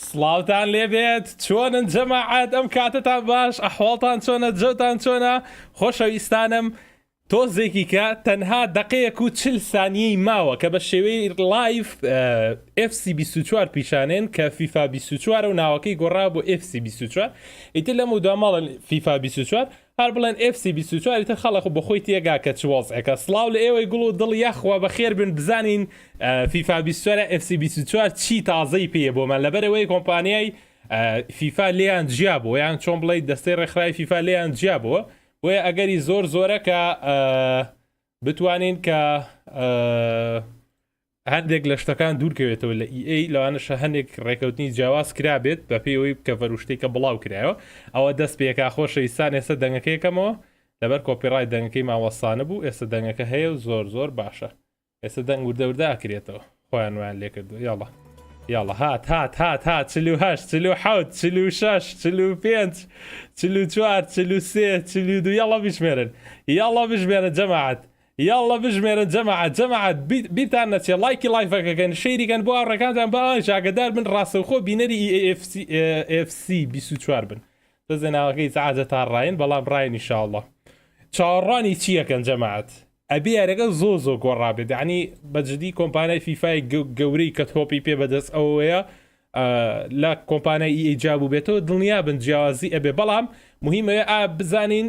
سلاوتان لێبێت چۆنن جەماعەت ئەم کاتتان باش ئەحواڵتان چۆنە جەوتان چۆنە خۆشەویستانم تۆزێکی کە تەنها دقەیەک و 40 سانیەی ماوە کە بە شێوەی لایف FC24 پیشانێن کە FIFA24 و ناوەکەی گۆڕا بۆ FC24 ئیتر لەم و دواماڵن FIFA24 هەر بڵێن FC24 ئیتر خەڵق بە خۆی تێگا کە چ وەزعێکە سلااو لە ئێوەی گوڵ و دڵ یەخوا بەخێر بن بزانین FIFA24 FC24 چی تازەی پێیە بۆمان لەبەرەوەی کۆمپانیای فیفا لێیان جیابەوە یان چۆن بڵێ دەستەی ڕێکخراوی فیفا لێیان جیابەوە بۆیە ئەگەری زۆرە کە بتوانین کە هەندێک لە شتەکان دوورکەوێتەوە لە EA لەوانەشە هەندێک ڕێکەوتنی جیاواز کرابێت بە پێیەوەی کە ڤەروشتەی کە بڵاو کرایەوە ئەوە دەست پێکا خۆشەویستان ئێستا دەنگەکەیەکەمەوە لەبەر کۆپیڕای دەنگەکەی ماوەستانە بوو ئێستا دەنگەکە هەیە و زۆر باشە ئێستا دەنگ وردە ئاکرێتەوە خۆیان ویان لێ کردو یاڵە هات 48 47 46 45 44 43 42 یاڵە بژمێرن جەماعەت یاڵە بژمێرن جەماعەت بیرتان نەچێت لایکی لایڤەکەکەن شەیریکەن بۆ ئاڕەکانتان بە ئاگادار بن ڕاستەوخۆ بینەری FC24 بن دەزێناوەکەی سەعادە تا ڕاین بەڵام ڕاین ئینشاءڵڵا چاوەڕوانی چیەکەن جەماعەت ئەبێ یارەکە زۆر گۆڕابێت یعنی بەجددی کۆمپانیای فیفای گەورەی کە تۆپی پێ بەدەست ئەوەیە لە کۆمپانیای ئیجاب و بێتەوە دڵنیا بن جیاوازی ئەبێ بەڵام مهمەیە بزانین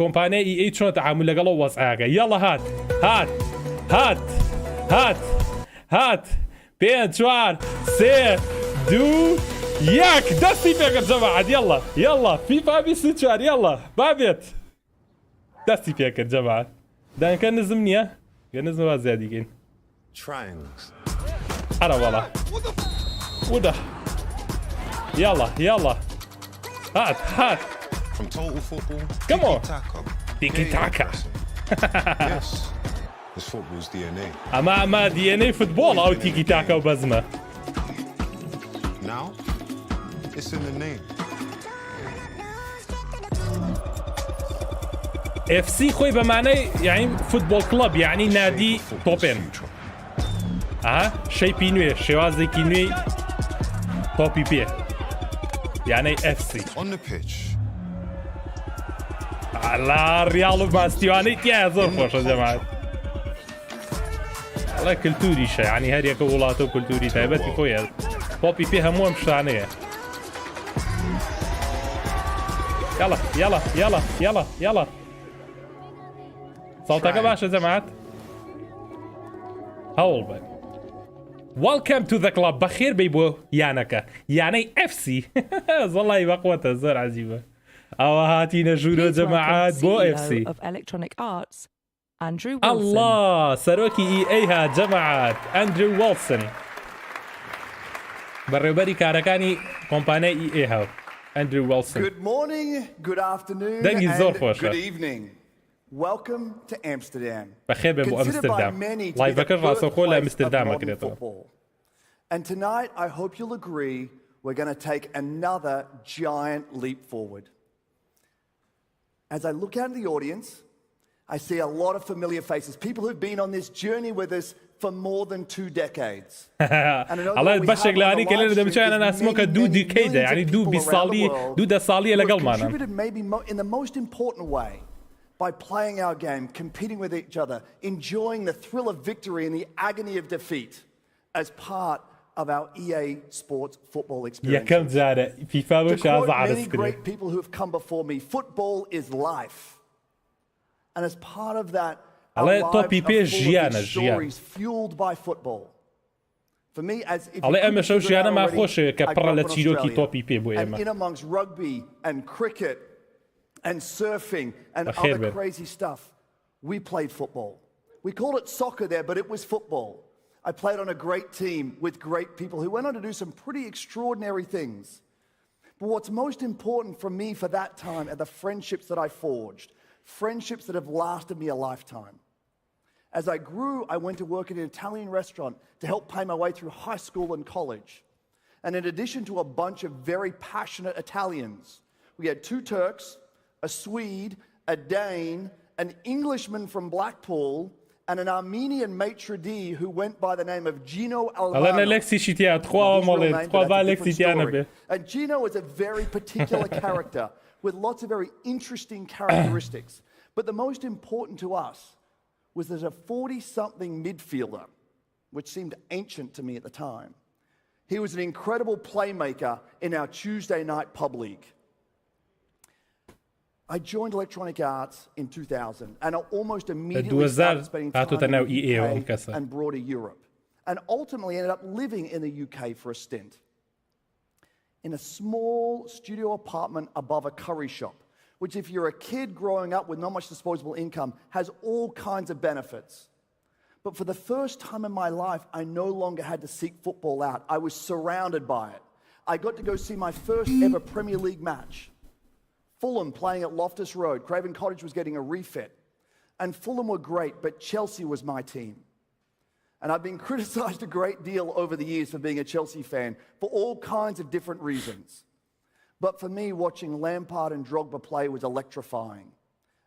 کۆمپانیای EA چۆن تەعامل لەگەڵەوە وەزعەکە یاڵە هات 5 4 3 2 1 دەستی پێکرد جەماعەت یاڵە FIFA24 یاڵە بابێت دەستی پێکرد جەماعەت دانکە نزم نییە گە نزم وا زیادیگەین هەرە وەڵا ودا یاڵە هات From total football, Come on. Tiki-taka. Tiki-taka. Yes, it's football's DNA. ئەمە DNA فوتبۆڵ ئەو تیکی-تاکە و بەزمە. Now, it's in the name. FC خۆی بەمانەی یعنی فوتبۆڵ کڵەب یعنی نادی تۆپێن. شەیپی نوێ شێوازێکی نوێی تۆپی پێ. یعنی FC. On the pitch. لا ڕیاڵ و باستیوانەی تایە زۆر خۆشە جەماعەت ئەڵێ کللتوریشە ینی هەریەکە وڵاتە و کللتوری تایبەتی خۆیە پۆپی پێ هەموو ئەم شتانەیە یاڵە ساڵتەکە باشە جەماعەت هەوڵ بن Welcome to the club بەخێر بێی بۆ یانەکە یانەی FC زەڵی بەقوەتە زۆر عەجیبە ئەوە هاتینە ژوورە جەماعەت بۆ FC الله سەرۆکی EA هات جەماعەت ئەندرو ویلسن بەڕێوەبەری کارەکانی کۆمپانیای EA هاو ئەندرو ویلسن Good morning, good afternoon, دەنگی زۆر خۆشە good evening. Welcome to Amsterdam. بەخێر بێ بۆ ئەمستردام لایڤەکەش ڕاستەوخۆ لە ئەمستردامە کرێتەوە And tonight I hope you'll agree we're going to take another giant leap forward. As I look out in the audience, I see a lot of familiar faces, people who've been on this journey with us for more than 2 decades. الله بەشێک لەوانەی کە لێرە دەمچیانە ناسمۆکە 2 دیکەیدە یعنی 2 ساڵی 2 ساڵیە لەگەڵمانە maybe in the most important way by playing our game, competing with each other, enjoying the thrill of victory and the agony of defeat as part of our EA Sports football experience. یەکەم جارە فیفا بۆ شازە many عرض کرد great people who have come before me, football is life. And as part of that, our lives are full of these stories fueled by football. For me, as if you and in amongst rugby and cricket and surfing and other crazy stuff, we played football. We called it soccer there, but it was football. I played on a great team with great people who went on to do some pretty extraordinary things. But what's most important for me for that time are the friendships that I forged, friendships that have lasted me a lifetime. As I grew, I went to work at an Italian restaurant to help pay my way through high school and college. And in addition to a bunch of very passionate Italians, we had 2 Turks, a Swede, a Dane, an Englishman from Blackpool, and an Armenian maitre d' who went by the name of Gino ئەڵێنە Alvaro. لێکسیشی تیا تخوا مەڵێت تخوا با لێکسی تیانە بێ. And Gino is a very particular character with lots of very interesting characteristics. But the most important to us was there's a 40-something midfielder, which seemed ancient to me at the time. He was an incredible playmaker in our Tuesday night pub league. I joined Electronic Arts in 2000 and I almost immediately started spending time in the UK and broader Europe. And ultimately ended up living in the UK for a stint. In a small studio apartment above a curry shop, which if you're a kid growing up with not much disposable income, has all kinds of benefits. But for the first time in my life, I no longer had to seek football out. I was surrounded by it. I got to go see my first ever Premier League match. Fulham playing at Loftus Road. Craven Cottage was getting a refit. And Fulham were great, but Chelsea was my team. And I've been criticised a great deal over the years for being a Chelsea fan for all kinds of different reasons. But for me, watching Lampard and Drogba play was electrifying.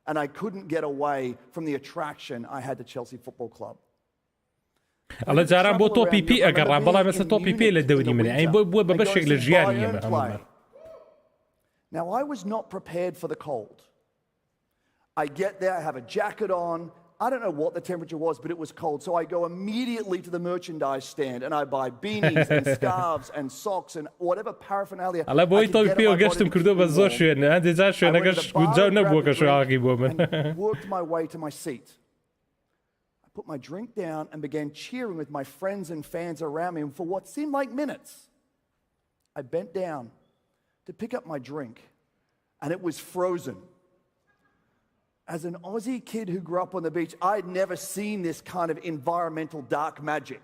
And I couldn't get away from the attraction I had to Chelsea Football Club. ئەڵە جاران بۆ تۆپی پێ ئەگەڕام بەڵام ئێستا تۆپی پێ لە دەوری منە ئەین بۆ بە بەشێک لە ژیانی ئێمە هەمومان. Now, I was not prepared for the cold. I get there, I have a jacket on. I don't know what the temperature was, but it was cold. So I go immediately to the merchandise stand and I buy beanies and scarves and socks and whatever paraphernalia. ئەڵە بۆی تۆپی پێ گەشتم کردو بە زۆر شوێنە هەندێک جار شوێنەکەش گونجاو نەبووە کە شوواقی بۆ من. Worked my way to my seat. I put my drink down and began cheering with my friends and fans around me for what seemed like minutes. I bent down to pick up my drink, and it was frozen. As an Aussie kid who grew up on the beach, I'd never seen this kind of environmental dark magic.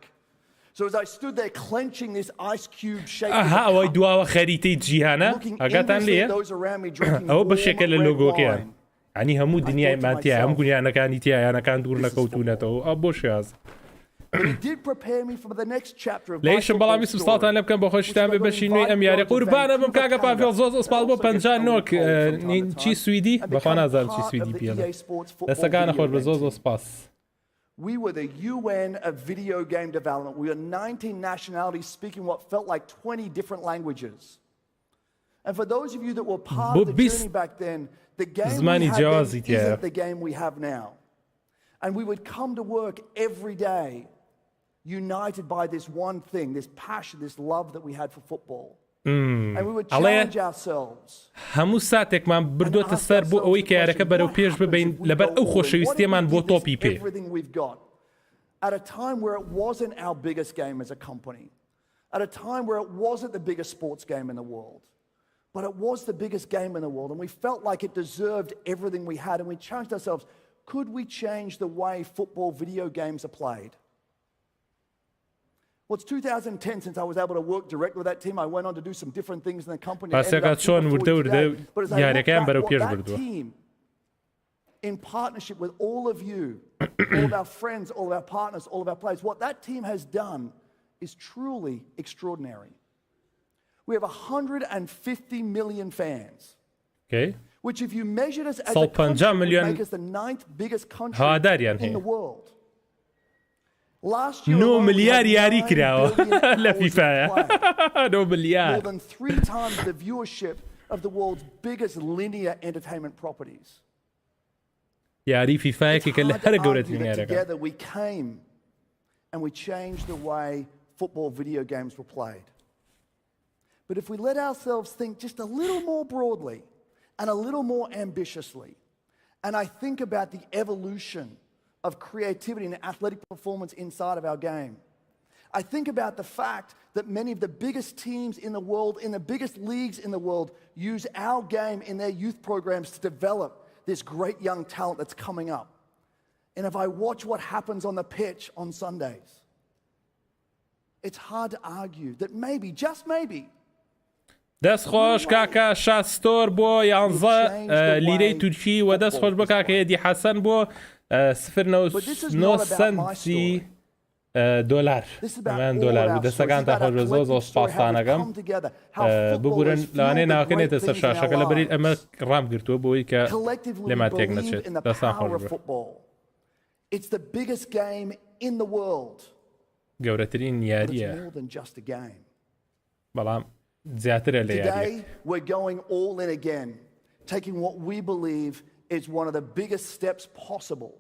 So as I stood there clenching this ice cube shape, ئەوەی دواوە خەریتەی جیهانە ئەگاتان لێیە ئەوە بەشێکە لە لۆگۆکەیە. عنی هەموو دنیای ماتیە هەم گونیانەکانی تیا یانەکان دوور نەکەوتونەتەوە ئەو بۆ شێاز. لەیشم بەڵامی سوستاڵتان لێ بکەم بە خۆشتان بێ بەشی نوێی ئەم یاری قوربانە بم کاکە پاڤێڵ زۆر سپاس بۆ 59 چی سویدی بەخوا نازانم چی سویدی پێڵێ دەستەکانە خۆش بە زۆر سپاس. We were the UN of video game development. We were 19 nationalities speaking what felt like 20 different languages. And for those of you that were part of the journey back then, the game we had then isn't the game we have now. And we would come to work every day united by this one thing, this passion, this love that we had for football. And we would challenge ourselves. هەموو ساتێکمان بردووەتە سەر بۆ ئەوەی کە یارەکە بەرەو پێش ببین لەبەر ئەو خۆشەویستیمان بۆ تۆپی پێ. At a time where it wasn't our biggest game as a company, at a time where it wasn't the biggest sports game in the world, but it was the biggest game in the world, and we felt like it deserved everything we had, and we challenged ourselves, could we change the way football video games are played? Well, it's 2010 since I was able to work directly with that team. I went on to do some different things in the company. But as I look back at that team, in partnership with all of you, all of our friends, all of our partners, all of our players, what that team has done is truly extraordinary. We have 150 million fans. Okay. Which if you measured us as a country, would make us the 9th biggest country in the world. Last year, 9 مليار یاری کراوە لە فیفایە. 9 مليار. More than 3 times the viewership of the world's biggest linear entertainment properties. یاری فیفایەکی کە لە هەر گەورەترین یارەکە. Together we came and we changed the way football video games were played. But if we let ourselves think just a little more broadly and a little more ambitiously, and I think about the evolution of creativity and athletic performance inside of our game. I think about the fact that many of the biggest teams in the world, in the biggest leagues in the world, use our game in their youth programs to develop this great young talent that's coming up. And if I watch what happens on the pitch on Sundays, it's hard to argue that maybe, just maybe, دەست خۆش کاکە شاستۆر بۆ 11 لیرەی تورکی و دەست خۆش بۆ کاکە هێدی حەسەن بۆ 0.9 سنتی دۆلار ئەمان دۆلار بوو دەستەکانتان خۆش بە زۆر زۆر سپاسانەکەم ببورن لەوانەیە ناوەکەنێتە سەر شاشەکە لە بەریت ئەمە ڕام گرتووە بۆی کە لێمان تێک نەچێت دەستان خۆش بێ. It's the biggest game in the world. گەورەترین But it's یاریە more than just a game. بەڵام زیاترە لە یاریە Today, we're going all in again, taking what we believe is one of the biggest steps possible.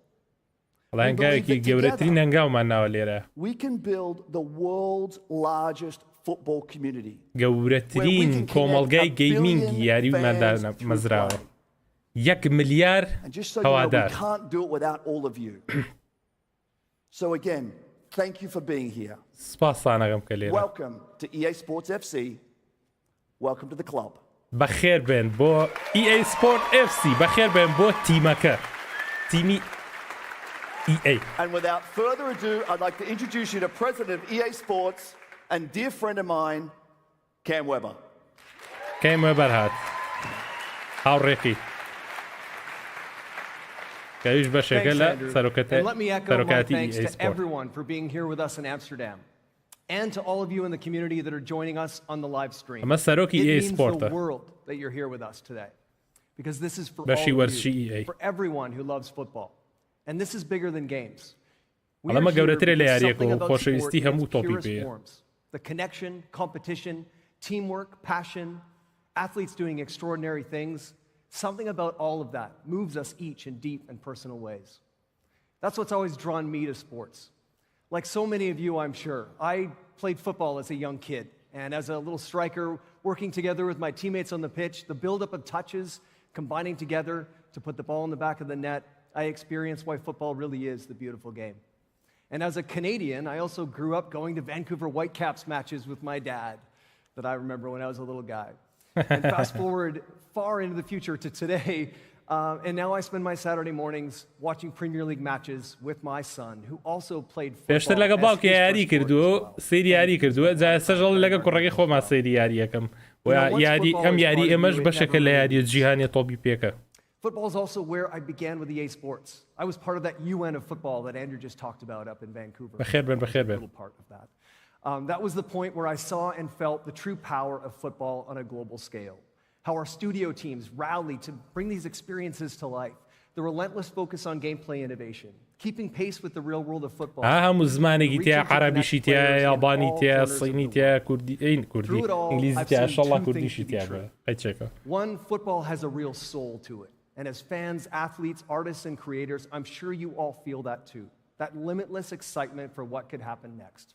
بەڵام هەنگاوێکی گەورەترین هەنگاومان ناوە لێرە We can build the world's largest football community. گەورەترین کۆمەڵگای گەیمینگی یاریماندا مەزراوە 1 ملیار And just so you know, we هەوادار can't do it without all of you. So again, thank you for being here. سپاسانەکەم کە لێرە Welcome to EA Sports FC. Welcome to the club. بەخێر بێن بۆ EA Sport FC بەخێر بێن بۆ تیمەکە تیمی EA. And without further ado, I'd like to introduce you to President of EA Sports and dear friend of mine, Cam Webber. کەی وێبەر هات هاوڕێکی کەویش بەشێکە لە And let me echo my سەرۆکاتی thanks EA to Sport. everyone for being here with us in Amsterdam, and to all of you in the community that are joining us on the live stream. ئەمە سەرۆکی It EA means Sport the world that you're here with us today, because this is for بەشی all of وەرزشی you, EA. for everyone who loves football, and this is bigger than games. We ئەمە are here گەورەترە لە because یاریەکە something و about خۆشەویستی sport in هەموو its تۆپی purest پێیە forms. The connection, competition, teamwork, passion, athletes doing extraordinary things. Something about all of that moves us each in deep and personal ways. That's what's always drawn me to sports. Like so many of you, I'm sure, I played football as a young kid, and as a little striker, working together with my teammates on the pitch, the buildup of touches, combining together to put the ball in the back of the net, I experienced why football really is the beautiful game. And as a Canadian, I also grew up going to Vancouver Whitecaps matches with my dad that I remember when I was a little guy. And fast forward far into the future to today, and now I spend my Saturday mornings watching Premier League matches with my son, who also played پێشتر football لەگە as باوکە his یاری first sport as کردووە well. سەیری یاری کردووە جا سەژەڵ لەگە کوڕەکەی خۆمان سەیری یاریەکەم و یاری ئەم یاری ئێمەش بەشێکە لە یاریە جیهانی تۆپی پێکە. Football is also where I began with EA Sports. I was part of that UN of football that Andrew just talked about up in Vancouver. بەخێر بێن بەخێر بێن. Little part of that. That was the point where I saw and felt the true power of football on a global scale. How our studio teams rallied to bring these experiences to life. The relentless focus on gameplay innovation, keeping pace with the real world of football. هەموو زمانێکی تیا عەرەبیشی تیا یابانی تیا سینی تیا کوردی کوردی ئینگلیزی تیا شەڵا کوردیشی تیا بە One, football has a real soul to it. And as fans, athletes, artists, and creators, I'm sure you all feel that too. That limitless excitement for what could happen next.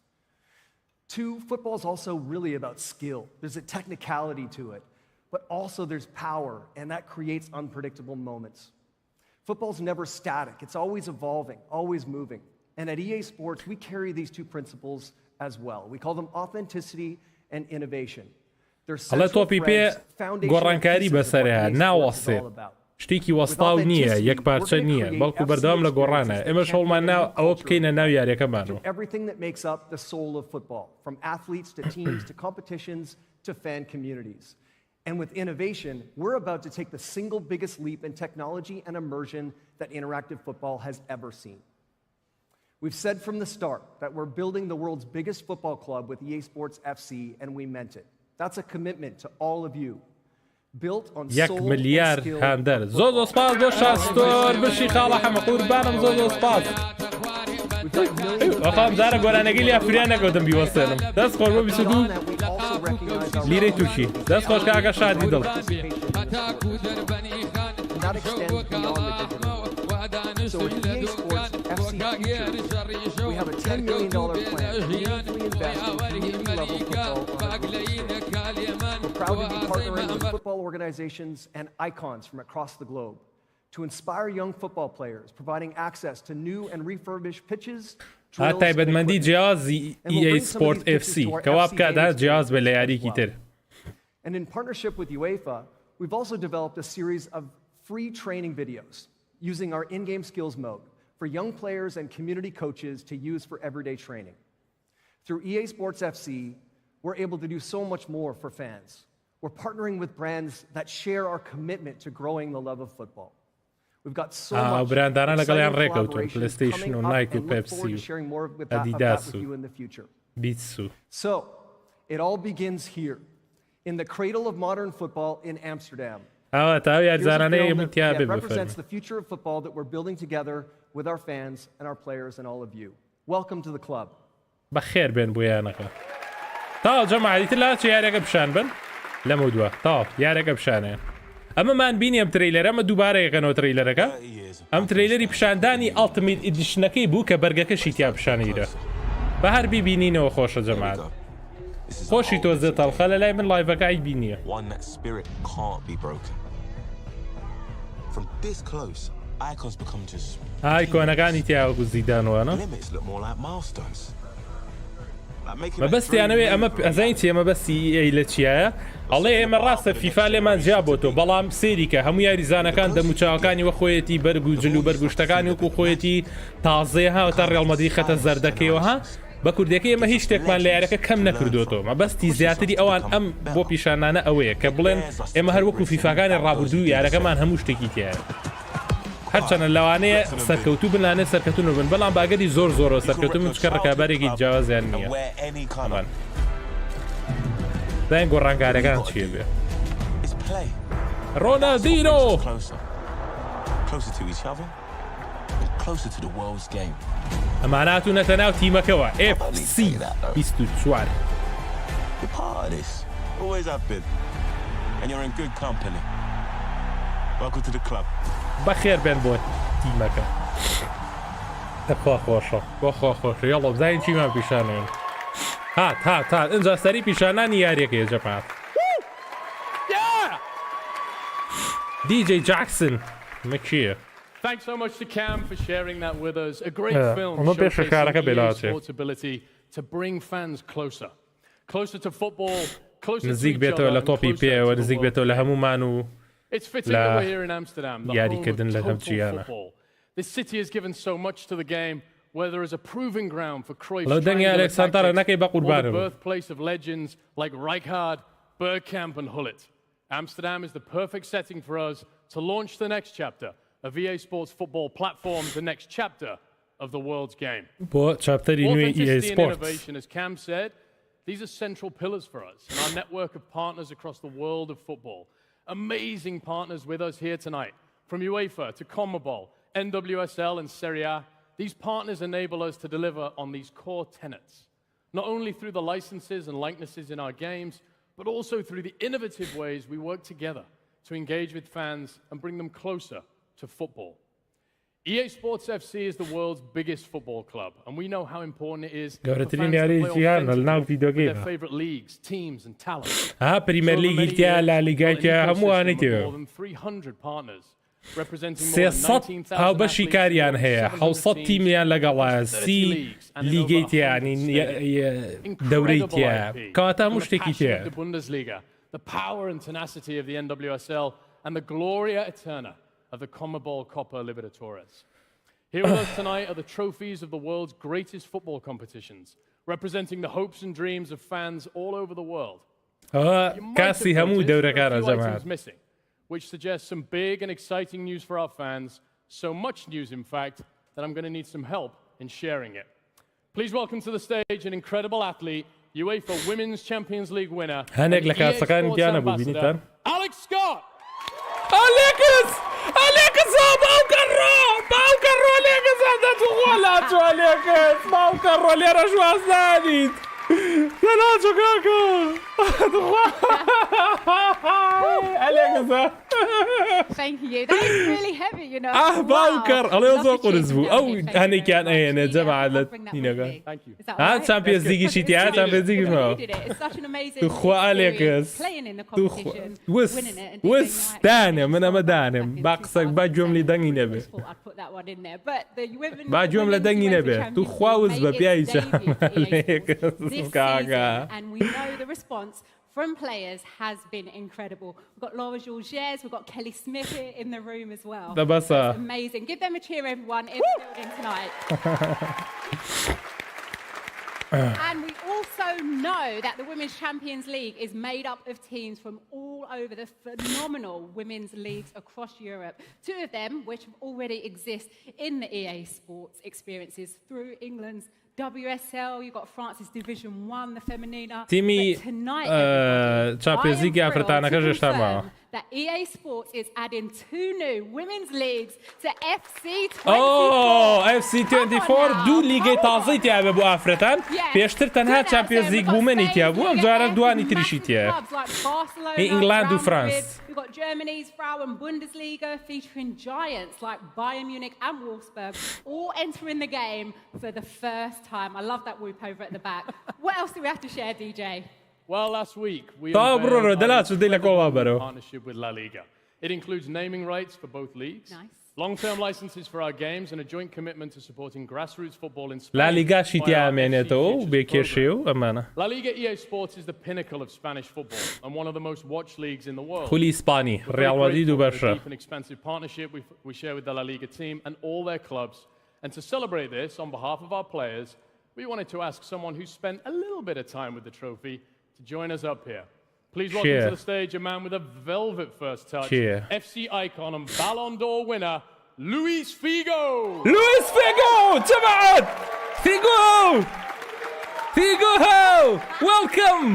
Two, football is also really about skill. There's a technicality to it, but also there's power, and that creates unpredictable moments. Football's never static. It's always evolving, always moving. And at EA Sports, we carry these two principles as well. We call them authenticity and innovation. They're هەڵە central تۆپی پێ threads, foundational گۆڕانکاری pieces of what بەسەرەیە EA Sports is ناوەسێ all about. شتێکی وەستاو نییە یەک پارچە نییە بەڵکو بەردەوام لە گۆڕانە ئێمەش هەوڵمان ناو ئەوە بکەینە ناو یاریەکەمانەوە. Everything that makes up the soul of football, from athletes to teams to competitions to fan communities. And with innovation, we're about to take the single biggest leap in technology and immersion that interactive football has ever seen. We've said from the start that we're building the world's biggest football club with EA Sports FC, and we meant it. That's a commitment to all of you. Built on 1 ملیار هاندەر زۆر سپاس بۆ شاستۆر بشی خاڵە حەمە قوربانم زۆر سپاس. ئەخام جارە گۆرانەکەی لیا فریان نەکەوتم بیوەسێنم دەست خۆش بۆ 22 لیرەی تووشی دەست خۆش کاکە شادی دڵ. So with EA Sports FC Future, we have a $10 million plan to meaningfully invest in community-level football on a global scale. We're proud to be partnering with football organizations and icons from across the globe to inspire young football players, providing access to new and refurbished pitches, drills, and تایبەتمەندی equipment. جیازی And we'll EA bring some of Sport these pitches FC to our کەوا FC بکاتە games جیاز بە لە as یاریکی well. تر. And in partnership with UEFA, we've also developed a series of free training videos using our in-game skills mode for young players and community coaches to use for everyday training. Through EA Sports FC, we're able to do so much more for fans. We're partnering with brands that share our commitment to growing the love of football. We've got so much براندانە لەگەڵیان exciting ڕێکەوتون collaboration PlayStation و coming up Nike و and look forward Pepsi to و sharing more of that Adidas with you in the future. بیتس و So, it all begins here, in the cradle of modern football in Amsterdam. ئەوە تا Here's a یاریزانانەیە film من that تیا بێ represents بفەرمێ. the future of football that we're building together with our fans and our players and all of you. Welcome to the club. بەخێر بێن بۆیانەکە تا جەماعەتی لا چ یارێکە پیشان بن لەمە دووە تا یارێکە پیشانەیە ئەمەمان بینی ئەم ترەیلەر ئەمە دووبارە یەکەنەوە ترەیلەرەکە ئەم ترەیلەری پیشاندانی ئەڵتیمیت ئیدیشنەکەی بوو کە بەرگەکەشی تیا پیشانەیرە بە هەر بیبینینەوە خۆشە جەماعەت خۆشی تۆزە تەڵخە لە لای من لایڤەکە ئای بینیە ئایکۆنەکانی تیاوەکو زیدانەوەنە مەبەستیانەوێ ئەمە ئەزای چی ئەمە بەستی ئەی لە چیایە ئەڵێ ئێمە ڕاستە فیفا لێمان جیا بۆ تۆ بەڵام سێریکە هەموو یاریزانەکان دەموچاوەکانی وە خۆیەتی بەرگ و جلو بەرگشتەکانی وەکو خۆیەتی تازەیە هاوتە ڕێڵمەدی خەتە زەردەکەیەوە ها بە کوردەکەی ئێمە هیچ شتێکمان لە یارەکە کەم نەکردوتەوە مەبەستی زیاتری ئەوان ئەم بۆ پیشانانە ئەوەیە کە بڵێن ئێمە هەر وەکو فیفاکانی ڕابردوو یارەکەمان هەموو شتێکی تایە هەرچەنە لەوانەیە سەرکەوتوو بنانێ سەرکەوتون بن بەڵام باگەری زۆر زۆرە سەرکەوتون من چکە ڕکابارێکی جیاوازیان نییە داین گۆڕانکارەکان چیە بێ ڕۆنالدینۆ ئەماناتونەتە ناو تیمەکەوە FC24 بەخێر بێن بۆ تیمەکە خوا خۆشە بۆ خۆ خۆش یاڵۆ بزانین چیمان پیشانێن هات ئەنجا سەری پیشانانی یاریەکەیە جەماعەت DJ Jackson مەکیە Thanks so much to Cam for sharing that with us. A great film showcasing EA's sports ability to bring fans closer to football, closer to نزیک each بێتەوە other لە and تۆپی closer پێوە to the نزیک world. بێتەوە لە هەمومان و It's fitting that we're here in Amsterdam, the home یاریکردن لە of هەم total جیانە football. This city has given so much to the game, where there is a proving ground for Cruyff's لەو دەنگی triangular ئەلێکساندەرە tactics, نەکەی بە or the قوربانم birthplace of legends like Rijkaard, Bergkamp and Gullit. Amsterdam is the perfect setting for us to launch the next chapter of EA Sports football platform, the next chapter of the world's game. بۆ چاپتەری نوێی EA Authenticity and Sports innovation, as Cam said, these are central pillars for us and our network of partners across the world of football. Amazing partners with us here tonight, from UEFA to CONMEBOL, NWSL and Serie A. These partners enable us to deliver on these core tenets, not only through the licenses and likenesses in our games, but also through the innovative ways we work together to engage with fans and bring them closer to football. EA Sports FC is the world's biggest football club, and we know how important it is for fans to play authentically with their favorite leagues, teams, and talents. پریمەر لیگیتیا لا لیگایتیا هەمووانێتەوە More than 300 partners representing more 300 than 19,000 هاوبەشی athletes, کاریان هەیە 700 تیمیان لەگەڵە 30 لیگەیتیانی دەورەیتیا کەواتە هەموو شتێکی تێیە the Bundesliga, the power and tenacity of the NWSL, and the Gloria Eterna of the CONMEBOL Copa Libertadores. Here with us tonight are the trophies of the world's greatest football competitions, representing the hopes and dreams of fans all over the world. کاسی هەموو دەورەکانە جەماعەت missing, which suggests some big and exciting news for our fans. So much news, in fact, that I'm going to need some help in sharing it. Please welcome to the stage an incredible athlete, UEFA Women's Champions League winner, هەنێک لە and EA کاسەکانی Sports دیانە بوو ambassador, بینیتان Alex Scott. ئەلێکس باوکەڕۆ ئەلێکس دەتوخوا لاچۆ ئەلێکس باوکەڕۆ لێرە شواز نانیت لەلاچۆ کاکە ئەلێکس Thank you. That is really heavy, you know. باوکەڕ ئەڵێ زۆر قورس بوو ئەو هەنێکیان ئەهێنێ جەماعەت لە تینەکە چامپیۆنز لیگیشی تیا چامپیۆنز لیگیشمەوە توخوا ئەلێکس دانێ من ئەمە دانم با قسەک با گوێم لێ دەنگی نەبێ با گوێم لە دەنگی نەبێ توخوا وز بە پیاوی And we know the response from players has been incredible. We've got Laura Georges, we've got Kelly Smith here in the room as well. That's amazing. Give them a cheer, everyone, in the building tonight. And we also know that the Women's Champions League is made up of teams from all over the phenomenal women's leagues across Europe. Two of them, which already exist in the EA Sports experiences through England's WSL, you've got France's Division 1, the Feminina. تیمی چمپیۆنز لیگی ئافرەتانەکەش هێشتا ماوە. That EA Sports is adding 2 new women's leagues to FC24. FC24 دوو لیگەی تازەی تیاابێ بۆ ئافرەتان پێشتر تەنها چمپیۆنز لیگ بوومەنی تیا بوو ئەم جارە دوانی تریشی تیە ئینگلاند و فرانس. We've got Germany's Frauen Bundesliga featuring giants like Bayern Munich and Wolfsburg all entering the game for the first time. I love that whoop over at the back. What else do we have to share, DJ? Well, last week we unveiled a partnership with La Liga. It includes naming rights for both leagues, long-term licenses for our games, and a joint commitment to supporting grassroots football in Spain. La Liga La Liga EA Sports is the pinnacle of Spanish football and one of the most watched leagues in the world. خولی اسپانی ریال مادرید و برشا. An expensive partnership we share with the La Liga team and all their clubs. And to celebrate this, on behalf of our players, we wanted to ask someone who spent a little bit of time with the trophy to join us up here. Please welcome to the stage a man with a velvet first touch, FC icon and Ballon d'Or winner, Luis Figo! Luis Figo! جماعة! Figo! Figo! Welcome!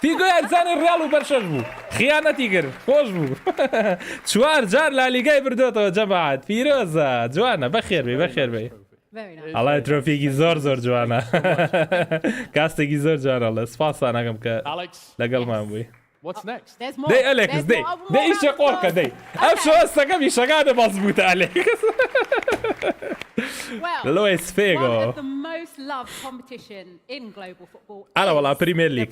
Figo یارزانی ریال و برشاش بو خیانەتی کرد خۆش بوو 4 جار لالیگای بردوتەوە جەماعەت پیرۆزە جوانە بەخێر بێ بەخێر بێ ئەڵای ترۆفیێکی زۆر جوانە کاستێکی زۆر جوانە سپاسان ئەگەم کە لەگەڵمان بووی دەی ئەلێکس دەی ئیشە قۆڕکە دەی ئەم شۆستەکەم ئیشەکانە بەڵز بووتە ئەلێکس Luis Figo. One of the most loved competition in global football. أنا والله بريمير ليج.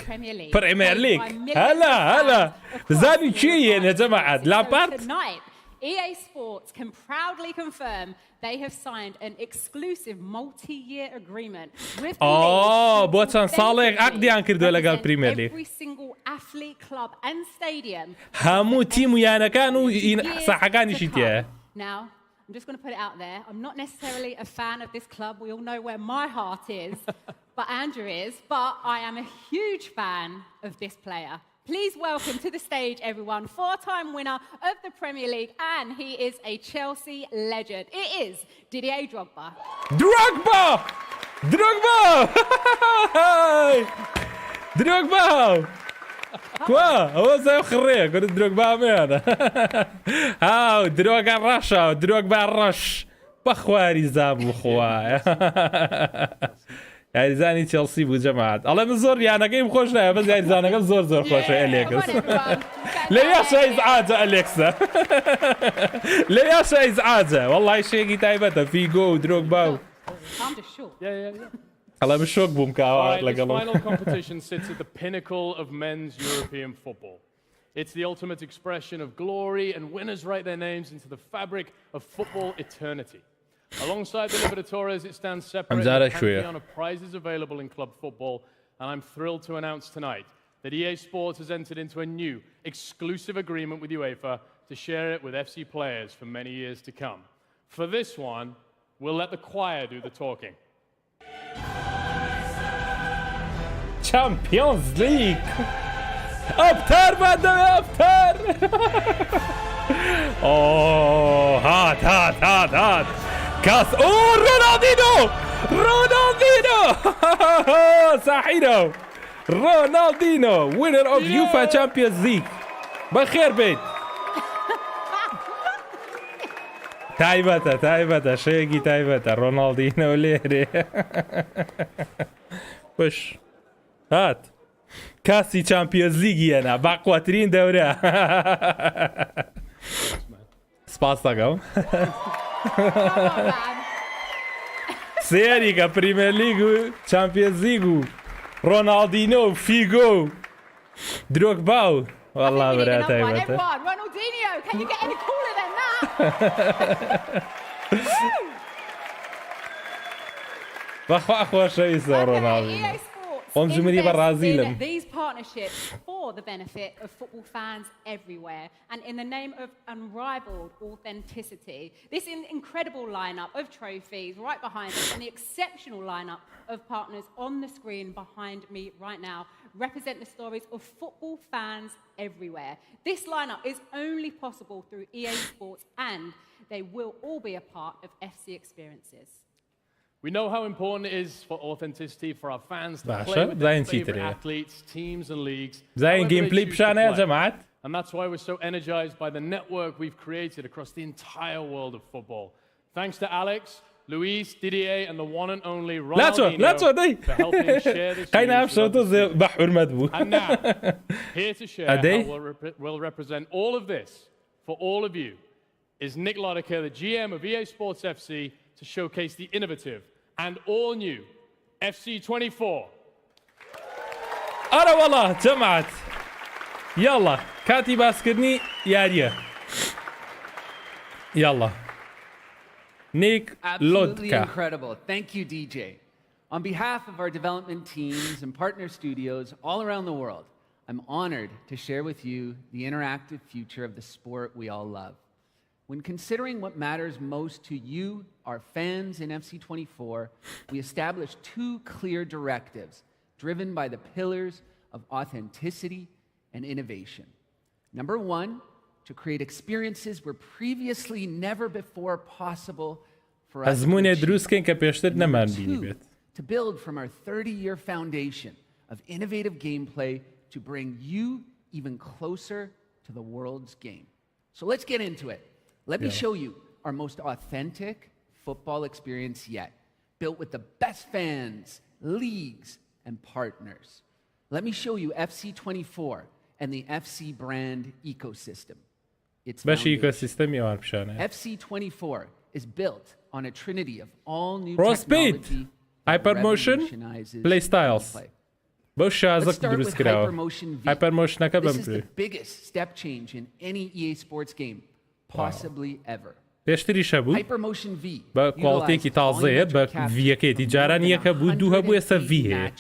بريمير ليج. هلا. زاني شيء يا جماعة لامبارد. Tonight, EA Sports can proudly confirm they have signed an exclusive multi-year agreement with the league. بوتشان صالح عقديان كردوا لقال بريمير ليج. Every single athlete, club and stadium. همو تيم ويانا كانوا صحقاني شتيه. Now, I'm just going to put it out there. I'm not necessarily a fan of this club. We all know where my heart is, but Andrew is. But I am a huge fan of this player. Please welcome to the stage, everyone, 4-time winner of the Premier League, and he is a Chelsea legend. It is Didier Drogba. Drogba! Quoi? هو زي خريق قلت دروغبا مين هاو دروغا رشا دروغبا رش بخواري زابو خوايا يعني زاني تشيلسي بو جماعة الله من زور يعني كيف خوشنا بس يعني زانا كم زور خوشة أليكس ليش إزعاجة أليكسا ليش إزعاجة والله شيء تايبته فيجو دروغبا All right, this final competition sits at the pinnacle of men's European football. It's the ultimate expression of glory, and winners write their names into the fabric of football eternity. Alongside the Libertadores, it stands separate in the pantheon of prizes available in club football, and I'm thrilled to announce tonight that EA Sports has entered into a new, exclusive agreement with UEFA to share it with FC players for many years to come. For this one, we'll let the choir do the talking. Champions League ابتر بعدم ابتر هات كاس رونالدينو ساحيرو رونالدينو winner of UEFA Champions League بخير بيت تایبەتە شەیەکی تایبەتە رونالدينو لێرێ باش هات کاسی چامپیۆنز لیگیەنە باقواترین دەورە سپاس دەکەم سێریکە پریمەر لیگ و چامپیۆنز لیگ و رۆناڵدینۆ و فیگۆ و درۆگبا و وەڵڵا بەرا تایبەتە بەخوا خۆشەویستە رۆناڵدینۆ these partnerships for the benefit of football fans everywhere and in the name of unrivaled authenticity. This incredible lineup of trophies right behind us and the exceptional lineup of partners on the screen behind me right now represent the stories of football fans everywhere. This lineup is only possible through EA Sports and they will all be a part of FC experiences. We know how important it is for authenticity for our fans to Basha, play with بزانین their چی favorite ترێ. athletes, teams and leagues. بزانین however they گیم پلی choose to بشانە play. جەماعەت. And that's why we're so energized by the network we've created across the entire world of football. Thanks to Alex, Luis, Didier, and the one and only لا تشو دەی for helping share this قەی news نامشەوە with تۆ others. بە حورمەت بوو. And now, here to share Ade? how we'll represent all of this for all of you is Nick Lodeker, the GM of EA Sports FC, to showcase the innovative and all-new FC24. ئەرە وەڵا جەماعەت یاڵڵا کاتی باسکردنی یاریە یاڵڵا نیک Absolutely لۆدکە. incredible. Thank you, DJ. On behalf of our development teams and partner studios all around the world, I'm honored to share with you the interactive future of the sport we all love. When considering what matters most to you, our fans in FC24, we established two clear directives driven by the pillars of authenticity and innovation. Number one, to create experiences were previously never before possible for us to ئەزمونێ achieve. دروستکەین کە پێشتر نەمان بینی Two, بێت. to build from our 30-year foundation of innovative gameplay to bring you even closer to the world's game. So let's get into it. Let me show you our most authentic football experience yet, built with the best fans, leagues, and partners. Let me show you FC24 and the FC brand ecosystem. Its بەشی foundation. ئیکۆسیستەمی ئەوان پیشانە. FC24 is built on a trinity of all new Pro speed, technology that hypermotion, revolutionizes play styles. gameplay. بەو Let's شازە start with دروست کراوە. Hypermotion V. هایپەرمۆشنەکە This بەم is the biggest step change in any EA Sports game, possibly ever. پێشتریش هەبوو Hypermotion V بە کواڵتێکی تازەیە بە ڤیەکەیتی جاران یەکە بوو دوو هەبوو ئێستا ڤی هەیە.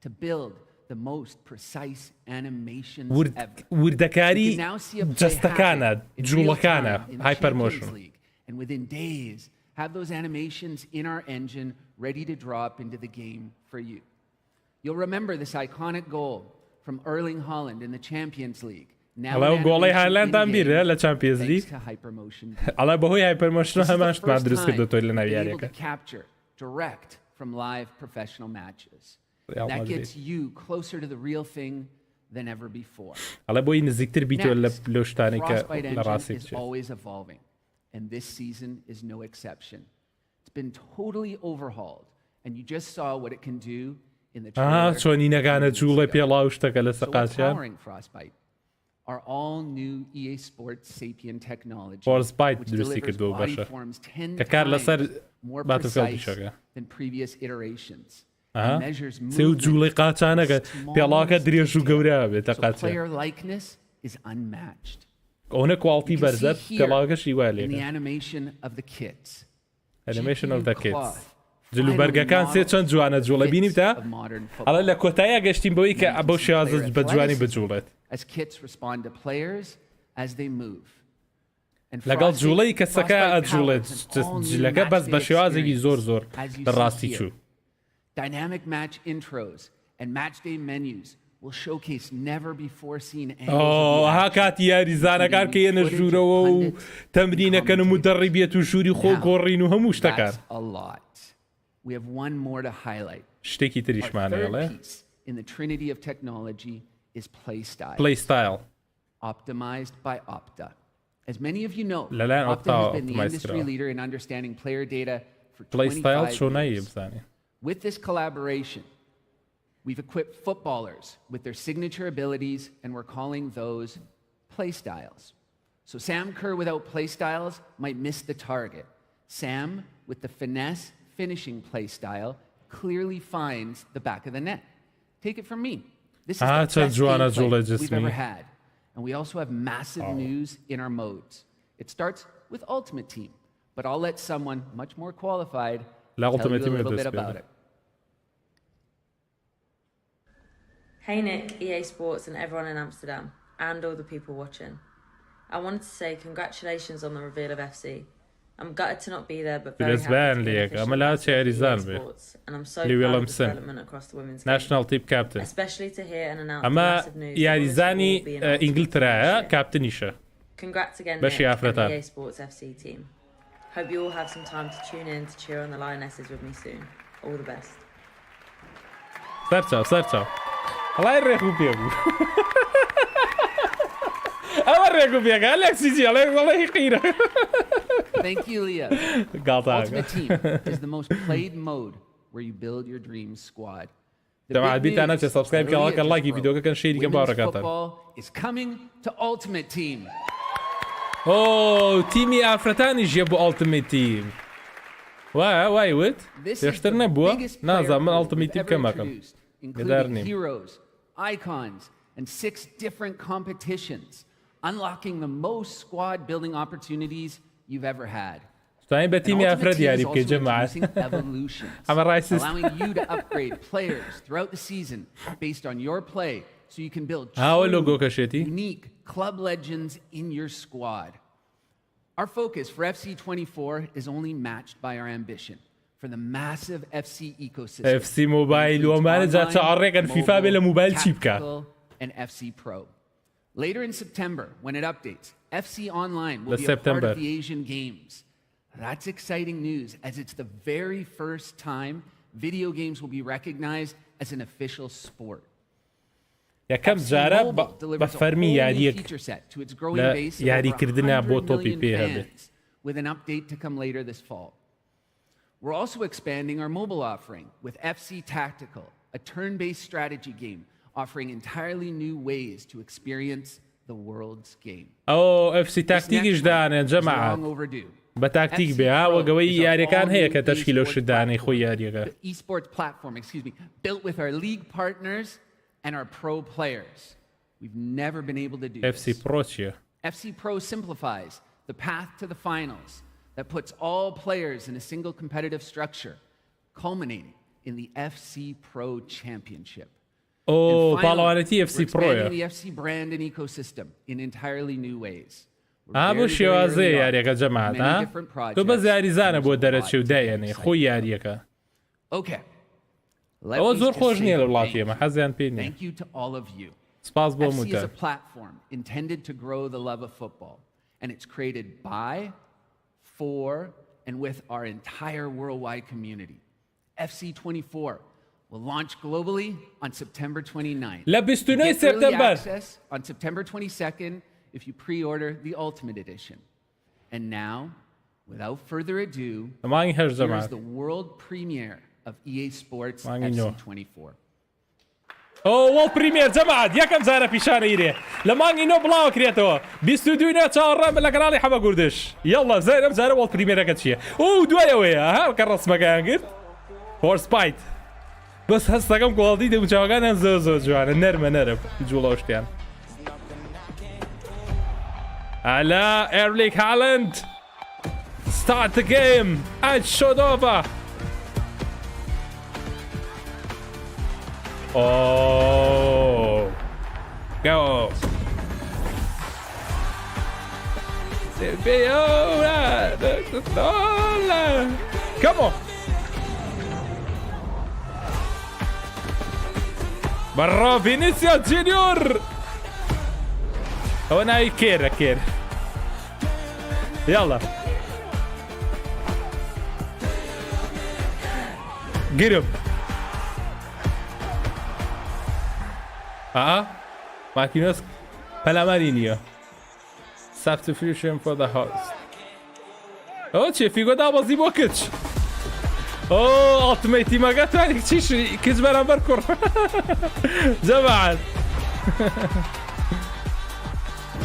to build the most precise animations ever. وردەکاری You can now see a play جەستەکانە happen in real جوڵەکانە time in هایپەرمۆشن. Champions League, and within days have those animations in our engine ready to drop into the game for you. You'll remember this iconic goal from Erling Haaland in the Champions League. Now ئەڵە گۆڵی هایلندان بیرە لە چامپیۆنز لیگ. thanks to Hypermotion V. ئەڵە بەهۆی هایپەرمۆشن This is the هەمانشتمان first دروست time کردوتۆی لە we've ناو been able یاریەکە. to capture direct from live professional matches. Real That Madrid. gets you closer to the real thing than ever before. ئەڵە بۆی نزیکتر بیتەوە Next, لەو شتانی کە Frostbite لە engine ڕاستی is بچێت. always evolving, and this season is no exception. It's been totally overhauled, and you just saw what it can do in the trailer. چۆنینەکانە جوڵە پێڵاو شتەکە لە So what's سەقاسیان. powering Frostbite? Our all-new EA Sports Sapien technology, Frostbite which دروستی delivers کردووە body بەشە. forms 10 کە کار لەسەر times more Battlefield precise شەکە. than previous iterations. ئەها. And measures سێ و جوڵی movement قاچانەکە to smallest پێڵاکە درێژ و detail. گەورە بێتە So قاچە. player likeness is unmatched. ئەوە کواڵتی You can بەرزە see here پێڵاکەشی وای in the لێکە. animation of the kits. Animation of the GPU kids. cloth, جلوبەرگەکان سێ چەند جوانە جوڵە بینیتە؟ of modern football. ئەڵە لە کۆتاییە گەشتین بەوەی کە بەو شێوازە بە جوانی بجوڵێت. As kits respond to players as they move. And لەگەڵ Frostbite- جوڵەی کەسەکە Frostbite ئەجوڵێت powers an all-new جلەکە بەس بە match-day شێوازێکی زۆر experience, زۆر as you لە see ڕاستی here. چوو. Dynamic match intros and match-day menus will showcase never before seen angles ئۆ of the ها action, کاتی یاریزانەکان کە ێنە including ژوورەوە و footage of تەمرینەکەنم و pundits and دەڕی بێت و ژووری خۆ Now, گۆڕین و هەموو شتەکان. That's a lot. We have one more to highlight. شتێکی Our تریشمانەیەڵێ third piece in the trinity of technology is play style, پلی ستایل. optimized by Opta. As many of you know, لەلایەن Opta Opta has been the optimized industry کراوە. leader in understanding player data for پلی ستایل 25 چۆ نایە years. بزانێ. With this collaboration, we've equipped footballers with their signature abilities, and we're calling those play styles. So Sam Kerr without play styles might miss the target. Sam, with the finesse finishing play style, clearly finds the back of the net. Take it from me. This is the چەند best جوانە gameplay جوڵە we've جسمی. ever had. And we also have massive news in our modes. It starts with Ultimate Team, but I'll let someone much more qualified لا tell Ultimate you a Team little bit دەست about پێدا. it. Hey Nick, EA Sports and everyone in Amsterdam, and all the people watching. I wanted to say congratulations on the reveal of FC. I'm gutted to not be there, but very happy بالنسبة to be an لي official أما ambassador for أريزان EA به. Sports, and I'm so Lee proud of the Williamson. development across the women's game. National Team Captain. Especially to hear and announce the أما massive news that ياريزاني will be announced إنجلترا next year. كابتنيشة. Congrats again, بشي Nick, and أفرطان. the EA Sports FC team. Hope you all have some time to tune in to cheer on the Lionesses with me soon. All the best. سەرچاو هەڵای ڕێک و پێ بوو ئەوە ڕێک و پێکە ئەلێکسیجی هەڵی قیرە Thank you, Leah. Ultimate Team is the most played mode where you build your dream squad. جەماعەت بیرتان نەچێت سەبسکرایب کەناڵەکە لایکی ڤیدیۆکەکەن شێریکەن باوەڕێکاتان is coming to Ultimate Team. تیمی ئافرەتانی ژێ بۆ Ultimate Team وای وت پێشتر نەبووە نازانم من Ultimate Team کەمەکەم including heroes, icons, and 6 different competitions, unlocking the most squad building opportunities you've ever had. تایم بە تیمی ئافرەت یاری بکەیت جەماعەت ئەمە ڕایسیست allowing you to upgrade players throughout the season based on your play so you can build unique club legends in your squad. Our focus for FC24 is only matched by our ambition for the massive FC ecosystem. FC Mobile وأمانة جات تعرّقن فيفا بلا موبايل شيبكا. And FC Pro. Later in September, when it updates, FC Online will be a part of the Asian Games. That's exciting news, as it's the very first time video games will be recognized as an official sport. یەکەم جارە بە فەرمی یاریەک لە یاریکردنە بۆ تۆپی پێ هەبێت. With an update to come later this fall. We're also expanding our mobile offering with FC Tactical, a turn-based strategy game offering entirely new ways to experience the world's game. FC تاکتیکیش دانێن جەماعەت. بە تاکتیک بێ وەگەوەی یاریەکان هەیە کە تەشکیلۆ شدانەی خۆی یاریەکە. Esports platform, built with our league partners and our pro players. We've never been able to do this. FC Pro چیە؟ FC Pro simplifies the path to the finals that puts all players in a single competitive structure, culminating in the FC Pro Championship. پاڵەوانەتی FC Pro expanding the FC brand and ecosystem in entirely new ways. بۆ شێوازەیە یاریەکە جەماعەت تۆ بەس یاریزانە بۆ دەرەچێ و دایەنێ خۆی یاریەکە. ئەوە زۆر خۆش نییە لە وڵاتی ئێمە حەزیان پێ نییە. سپاس بۆ موتە. FC is a platform intended to grow the love of football, and it's created by, for, and with our entire worldwide community. FC24 will launch globally on September 29th. لە 29 سپتامبر. On September 22nd if you pre-order the Ultimate Edition. And now, without further ado, here's the world premiere of EA Sports FC24. world premiere جەماعەت یەکەم جارە پیشانە ئیرێ لە مانگی نۆ بڵاو کرێتەوە 22 چاوەڕێم لە کەناڵی Hamakurdish. یەڵڵا زەرم جارە world premierەکە چییە؟ دوایەوەیە کە ڕستمەکەیان کرد هۆرسپایت بەس هەستەکەم گۆڵدی دەموچاوەکانیان زۆر جوانە نەرمە نەرم جوڵە شتیان. Ala Erling Haaland. Start the game. And shot over. Go. Come on. Barra Vinicius Junior. هنا كير يلا قرب ماكينوس Palamarino. Substitution for the host. چه فیگو دا بازی با کچ ultimate ما قلت عليك چیش کچ برابر کر جماعت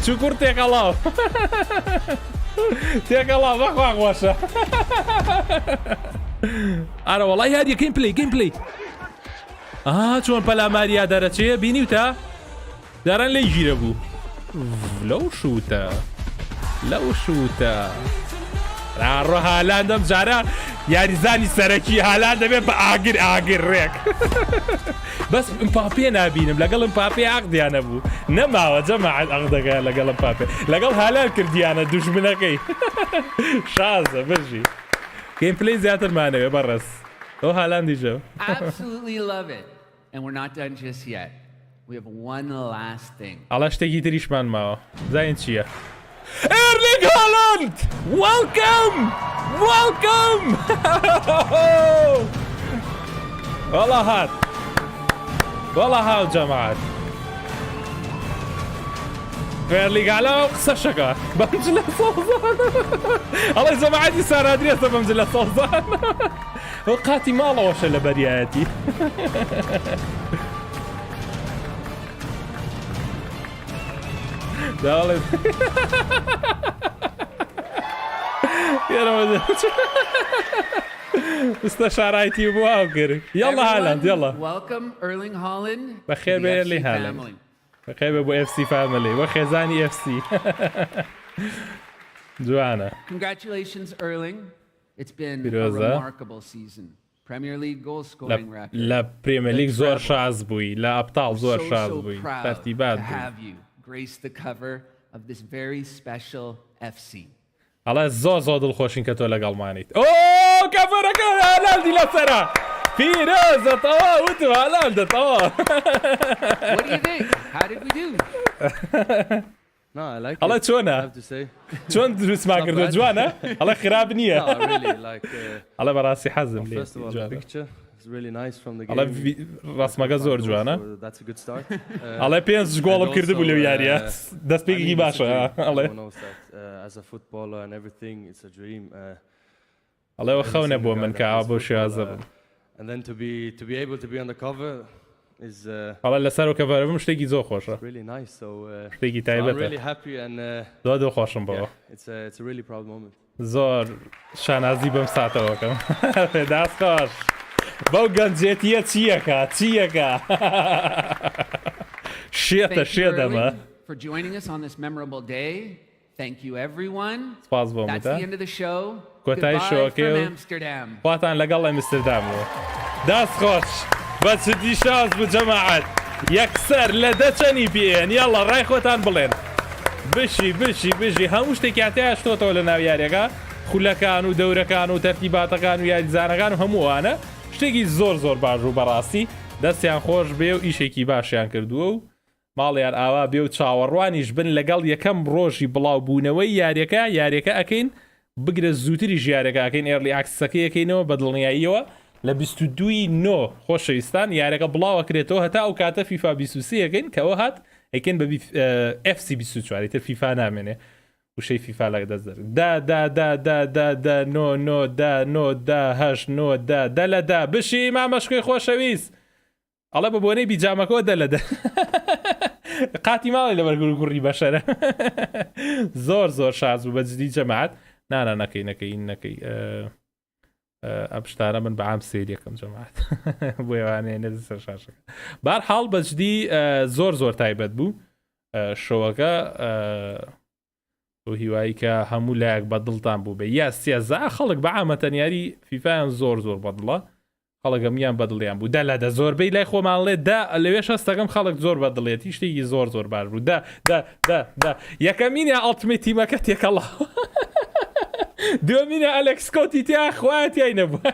شكر تيك الله تيك الله بخواق واشا أنا والله هذه جيم بلاي شون بلاماريا دارت شيء بيني وتا دارن لي يجربوا لو شوتا روح هالاند بجارة يعني زاني سركي هالاند بيه بآقر ريك بس مبابي نابينم لقل مبابي عقدي أنا بو نما جماعة عقدك لقل مبابي لقل هالاند كردي أنا دوش منكي شازة بجي جيم بلاي زيادة معنا برس هو هالاند يجو Absolutely love it and we're not done just yet. We have one last thing. على شتى تريش مان معه زين شيء Erling Haaland! Welcome! ويلكم والله هات والله هاو جماعات فعلي على قصة شكا بمجلة صوزان الله جماعتي صار أدري أصلا بمجلة صوزان وقاتي ما الله وش اللي برياتي ده والله يا رب استشاريتي وواقر يلا هالاند يلا Welcome Erling Haaland. بخير بيرلي هالاند بخير ابو اف سي فاميلي وخير زاني اف سي جوانا. Congratulations Erling. It's been a Piroza. remarkable season. Premier League goal scoring record. لا بريمير ليج زور شاز بوي لا ابطال زور So شاز بوي proud ترتيبات to بوي have you grace the cover of this very special FC. الله زۆ دڵخۆشین کە تۆ لەگەڵمانیت ئۆ کەفەرەکە هالاندی لەسەرە پیرۆزەتەوە وتم هالاندەتەوە What do you think? How did we do? No, I like الله it. I چۆنە have to say. چۆن دروستمان کردو جوانە الله خراپ نییە No, really, like. الله بەڕاستی حەزم لێ First of all, the picture is really nice from the game. الله ڕاستمەکە زۆر جوانە So that's a good start. الله پێنج گۆڵم کردبوو لەو یاریە دەستپێکی I mean, it's a باشە dream. الله Everyone knows that as a footballer and everything, it's a dream. الله Every خەونە single بۆ guy من that کە ئا plays بۆ football, شێوازە بم and then to be able to be on the cover is الله لەسەر و کەڤەرەبم شتێکی زۆر خۆشە really nice. So شتێکی I'm تایبەتە really happy and زۆر دڵخۆشم بەوە yeah, it's a really proud moment. زۆر شانازی بەم ساتەوەکەم پێداست خۆش بەو گەنجێتیە چیەکە شێتە Thank you, شێدەمە Erling, for joining us on this memorable day. Thank you, everyone. سپاس بۆ That's the متە end of the show. کۆتایی Goodbye شۆکێ from و Amsterdam. خواتان لەگەڵ ئەمستردامەوە داست خۆش بەچدی شاز بوو جەماعەت یەکسەر لە دەچەنی پێن یاڵە ڕای خۆتان بڵێن بشی هەموو شتێکی هاتیە شتۆتەوە لە ناو یاریەکە خولەکان و دەورەکان و تەرتیباتەکان و یاریزانەکان و هەمووانە شتێکی زۆر باش و بەڕاستی دەستیان خۆش بێ و ئیشێکی باشیان کردووە و ماڵیان ئاوا بێ و چاوەڕوانیش بن لەگەڵ یەکەم ڕۆژی بڵاو بوونەوەی یاریەکە ئەکەین بگرە زووتری ژیارەکە ئەکەین ئێرلی ئاکسەکە یەکەینەوە بە دڵنیاییەوە لە 22 نۆ خۆشەویستان یاریەکە بڵاوەکرێتەوە هەتا ئەو کاتە فیفا 23 یەکەین کەەوە هات ئەکەین بە FC24 تر فیفا نامێنێ وشەی فیفا لە دەست دا نۆ دا بشی مامەشکۆی خۆشەویست ئەڵە بە بۆنەی بیجامەکەەوە دەلەدە قاتی ماڵی لە بەرگور کوڕی بەشەرە زۆر شاز بوو بەجددی جەماعەت نەکەی ئەم شتانە من بەعام سێریەکەم جەماعەت بۆ ێوانەیە نێزی سەر شاشەکە بەهەرحاڵ بەجددی زۆر تایبەت بوو شۆوەکە بۆ هیوایی کە هەموو لایەک بە دڵتان بوو بێ یا سیازا خەڵک بەعامە تەنیاری فیفایان زۆر بەدڵە خەڵک هەمویان بەدڵیان بوو دەلەدە زۆربەی لای خۆمانڵێ دا لەوێش هەستەکەم خەڵک زۆر بەدڵێتی شتێکی زۆر باش بوو دا یەکەمینە ئەڵتمەی تیمەکە تێکەڵا دومینە ئەلێکس کۆتی تیا خواتیای نەبووە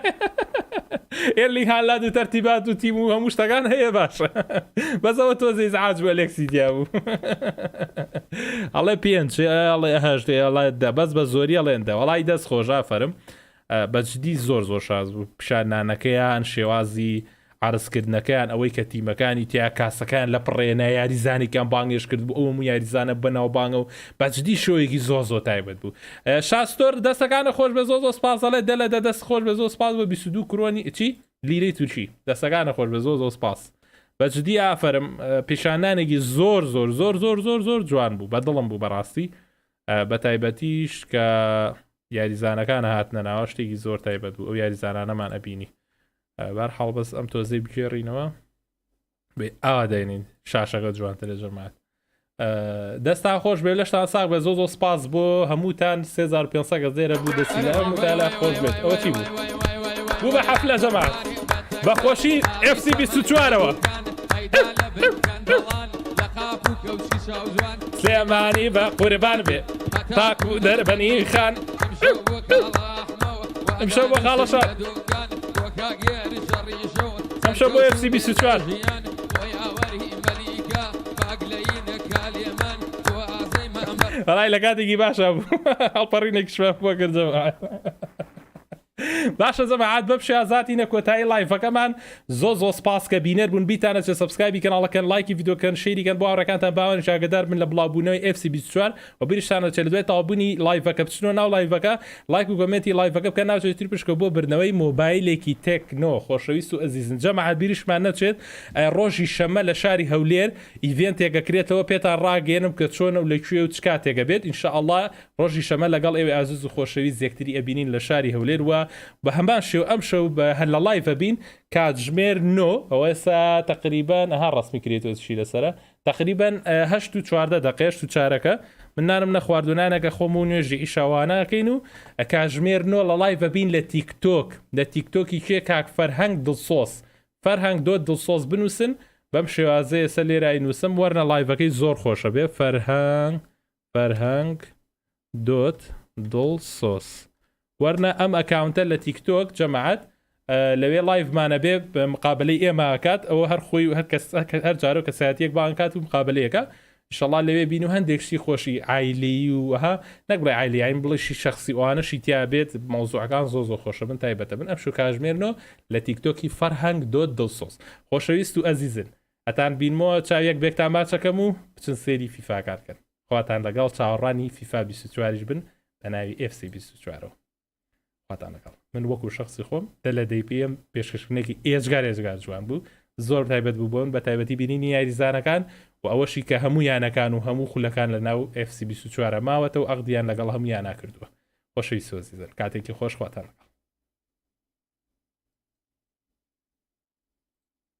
ئێرلی هالاند و تەرتیبات و تیم و هەموو شتەکان هەیە باشە بەسەوە تۆزەی زعاج بوو ئەلێکسی تیا بوو ئەڵێ پێنج ئەڵێ هەشت ئەڵێ بەس بە زۆری ئەڵێندە وەڵای دەست خۆشا فەرم بەجددی زۆر شاز بوو پیشانانەکەیان شێوازی عرضکردنەکەیان ئەوەی کە تیمەکانی تیا کاسەکان لە پڕێنە یاریزانێکیان بانگێش کرد بوو ئەوم یاریزانە بەناو بانگە و بەجددی شۆیەکی زۆر تایبەت بوو شاستۆر دەستەکانە خۆش بە زۆر سپاسەڵێ دەلە دەست خۆش بە زۆر سپاس بە 22 کڕۆنی چی لیرەی تووشی دەستەکانە خۆش بە زۆر سپاس بەجددی ئافرم پیشانانێکی زۆر جوان بوو بە دڵم بوو بەڕاستی بە تایبەتیش کە یاریزانەکانە هاتنە ناوە شتێکی زۆر تایبەت بوو ئەو یاریزانانەمان ئەبینی بەرحاڵ بەس ئەم تۆزەی بکێڕینەوە بێ ئاوا دەینین شاشەکە جوانتر لە جەماعەت دەستان خۆش بێ لە شتان ساق بە زۆر سپاس بۆ هەمووتان 3500 کەس دێرە بوو دەستی لە هەمووتان خۆش بێت ئەوە چی بوو بە حەفلە جەماعەت بەخۆشی FC24ەوە سلێمانی بە قوربان بێ تاک و دەربەنی خان ئەمشەو بۆ خاڵەشان ئەمشەو بۆ FC24 بەڵای لە کاتێکی باشە بوو هەڵپەڕینێکی شوێ بۆ کردەوە باشە جەماعەت بەم شێوازاتینە کۆتایی لایڤەکەمان زۆ سپاس کە بینەر بوون بیتانە چێ سەبسکرایبی کەناڵەکەن لایکی ڤیدیۆکەن شێریکەن بۆ هاوڕێکانتان باوەن ئاگادار بن لە بڵاوبوونەوەی FC24 و بیرشتانە چێ لە دوای تاوابوونی لایڤەکە بچنەوە ناو لایڤەکە لایک و کۆمنتی لایڤەکە بکەن ناوچێتی پشکە بۆ بردنەوەی مۆبایلێکی تێکنۆ خۆشەویست و ئەزیزن جەماعەت بیریشمان نەچێت ڕۆژی شەمە لە شاری هەولێر ئیڤێنتێکەکرێتەوە پێتان ڕاگەێنم کە چۆنە و لەکوێ و چ کاتێکە بێت ئینشاءالله ڕۆژی شەمە لەگەڵ ئێوە ئازیز و خۆشەویست یەکتری ئەبینین لە شاری هەولێر و بە هەمان شێو ئەم شەو بە هەر لە لایڤە بین کاتژمێر 9 ئەوە ئێستا تقریبان ها ڕستمی کرێتەوەشی لەسرە تقریبان 8 و 14 دقیقە و چارەکە من نانم نەخواردونانەکە خۆم و نوێژی ئیشاوانەکەین و کاتژمێر 9 لە لایڤە بین لە تیکتۆک لە تیکتۆکی کێ کاک فەرهەنگ دڵسۆز فەرهەنگ دۆ دڵسۆز بنووسن بەم شێوازەیە سە لێرای نووسم وەرنە لایڤەکەی زۆر خۆشە بێ فەرهەنگ دۆت دڵسۆز وەرنە ئەم ئەکاونتە لە تیکتۆک جەماعەت لەوێ لایڤمانە بێ بە مقابلەی ئێماکات ئەوە هەر خۆی هەر جارە و کەسایەتیەک بانکات و مقابلەیەەکە ئینشەڵا لەوێ بین و هەندێکشی خۆشی عیلی وها نەکبڵێ عیلیین بڵشی شخصی ئەوانەشی تیا بێت مەوزوعەکان زۆ خۆشە بن تایبەتە بن ئەم شو کاتژمێرنەوە لە تیکتۆکی فەرهەنگ دۆت دڵسۆز خۆشەویست و ئەزیزن ئەتان بینمەوە چاویەک بێکتان باچەکەم و بچن سێری فیفاکارکەن خواتان لەگەڵ چاوەڕانی FIFA24 بن بە ناوی FC24 خواتان لەگەڵ من وەکو شخصی خۆم دە لە دەیپم پێشکەشکردنێکی ئێجگار جوان بوو زۆر تایبەت بوو بوون بە تایبەتی بینینی یاریزانەکان و ئەوەشی کە هەموو یانەکان و هەموو خولەکان لە ناو FC24 ماوەتە و ئەغدیان لەگەڵ هەموو یانا کردووە خۆشەویست و ئەزیزن کاتێکی خۆش خواتان لەگەڵ